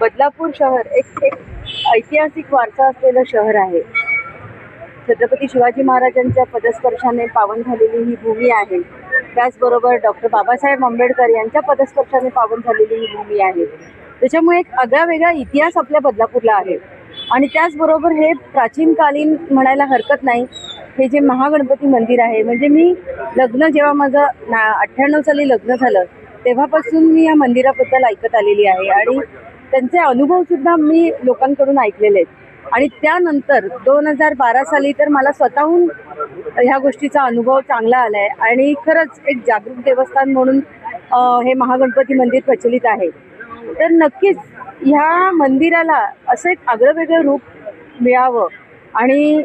बदलापूर शहर एक एक ऐतिहासिक वारसा असलेलं शहर आहे. छत्रपती शिवाजी महाराजांच्या पदस्पर्शाने पावन झालेली ही भूमी आहे. त्याचबरोबर डॉक्टर बाबासाहेब आंबेडकर यांच्या पदस्पर्शाने पावन झालेली ही भूमी आहे. त्याच्यामुळे एक आगळा वेगळा इतिहास आपल्या बदलापूरला आहे. आणि त्याचबरोबर हे प्राचीनकालीन म्हणायला हरकत नाही, हे जे महागणपती मंदिर आहे, म्हणजे मी लग्न जेव्हा माझं 98 साली लग्न झालं तेव्हापासून मी या मंदिराबद्दल ऐकत आलेली आहे आणि त्यांचे अनुभवसुद्धा मी लोकांकडून ऐकलेले आहेत. आणि त्यानंतर 2012 साली तर मला स्वतःहून ह्या गोष्टीचा अनुभव चांगला आला आहे आणि खरंच एक जागरूक देवस्थान म्हणून हे महागणपती मंदिर प्रचलित आहे. तर नक्कीच ह्या मंदिराला असं एक आगळंवेगळं रूप मिळावं आणि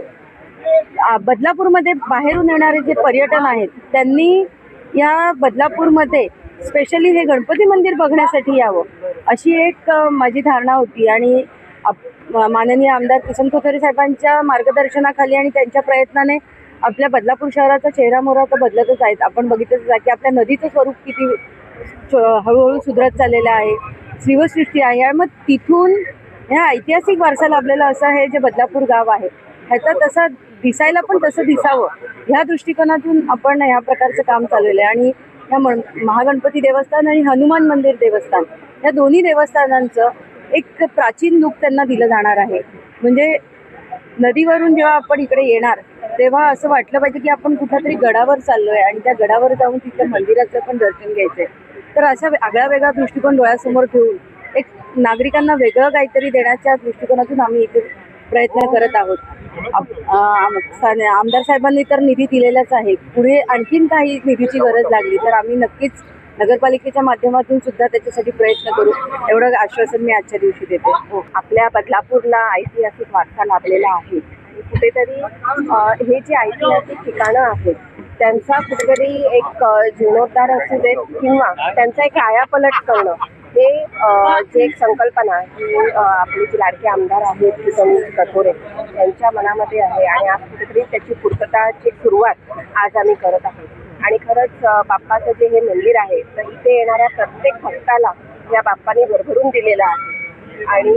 बदलापूरमध्ये बाहेरून येणारे जे पर्यटन आहेत त्यांनी या बदलापूरमध्ये स्पेशली हे गणपती मंदिर बघण्यासाठी यावं अशी एक माझी धारणा होती. आणि माननीय आमदार किसन कोथरे साहेबांच्या मार्गदर्शनाखाली आणि त्यांच्या प्रयत्नाने आपल्या बदलापूर शहराचा चेहरा मोहरा तर बदलतच आहेत. आपण बघितलंच आहे की आपल्या नदीचं स्वरूप किती हळूहळू सुधारत चाललेलं आहे, जीवसृष्टी आहे. आणि मग तिथून ह्या ऐतिहासिक वारसा लाभलेला असं आहे जे बदलापूर गाव आहे, ह्याचा तसा दिसायला पण तसं दिसावं ह्या दृष्टिकोनातून आपण ह्या प्रकारचं काम चालवलं आहे. आणि ह्या महागणपती देवस्थान आणि हनुमान मंदिर देवस्थान या दोन्ही देवस्थानांचं एक प्राचीन रूप त्यांना दिलं जाणार आहे. म्हणजे नदीवरून जेव्हा आपण इकडे येणार तेव्हा असं वाटलं पाहिजे की आपण कुठल्यातरी गडावर चाललोय आणि त्या गडावर जाऊन तिथल्या मंदिराचं पण दर्शन घ्यायचंय. तर असा आगळा वेगळा दृष्टिकोन डोळ्यासमोर ठेवून एक नागरिकांना वेगळं काहीतरी देण्याच्या दृष्टिकोनातून आम्ही इथे प्रयत्न करत आहोत. आमदार साहेबांनी तर निधी दिलेलाच आहे. पुढे आणखीन काही निधीची गरज लागली तर आम्ही नक्कीच नगरपालिकेच्या माध्यमातून सुद्धा त्याच्यासाठी प्रयत्न करू, एवढं आश्वासन मी आजच्या दिवशी देते. आपल्या बदलापूरला ऐतिहासिक वारसा लाभलेला आहे. कुठेतरी हे जे ऐतिहासिक ठिकाणं आहेत त्यांचा कुठेतरी एक जीर्णोद्धार असू दे किंवा त्यांचा एक कायापलट करणं हे जे एक संकल्पना ही आपले जे लाडके आमदार आहेत किसन कथोरे यांच्या मनामध्ये आहे आणि आज कुठेतरी त्याची पूर्तताची सुरुवात आज आम्ही करत आहोत. आणि खरंच बाप्पाचं जे हे मंदिर आहे तर इथे येणाऱ्या प्रत्येक भक्ताला या बाप्पाने भरभरून दिलेलं आहे. आणि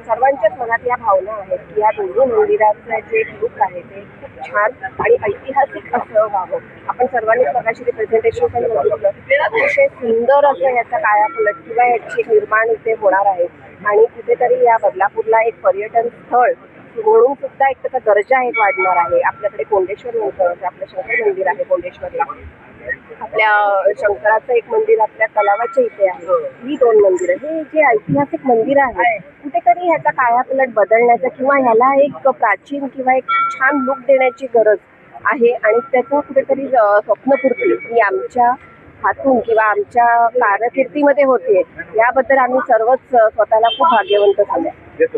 सर्वांच्याच मनात या भावना आहेत की या दोन्ही मंदिराचं जे रूप आहे ते खूप छान आणि ऐतिहासिक असं व्हावं. आपण सर्वांनी प्रकाशी प्रेझेंटेशन पण बघितलं, अतिशय सुंदर असं याचा कायापलट किंवा याची निर्माण इथे होणार आहे. आणि कुठेतरी या बदलापूरला एक पर्यटन स्थळ म्हणून सुद्धा एक त्याचा दर्जा एक वाढणार आहे. आपल्याकडे कोंडेश्वर मंदिर, आपलं शंकर मंदिर आहे कोंडेश्वरला, आपल्या शंकराचं एक मंदिर आपल्या तलावाच्या इथे आहे. ही दोन मंदिरं हे जे ऐतिहासिक मंदिर आहे कुठेतरी ह्याचा कायापलट बदलण्याचा किंवा ह्याला एक प्राचीन किंवा एक छान लुक देण्याची गरज आहे. आणि त्याचं कुठेतरी स्वप्नपूर्ती ही आमच्या हातून किंवा आमच्या कारकिर्दीमध्ये होते. याबद्दल आम्ही सर्वच स्वतःला खूप भाग्यवंत झालो.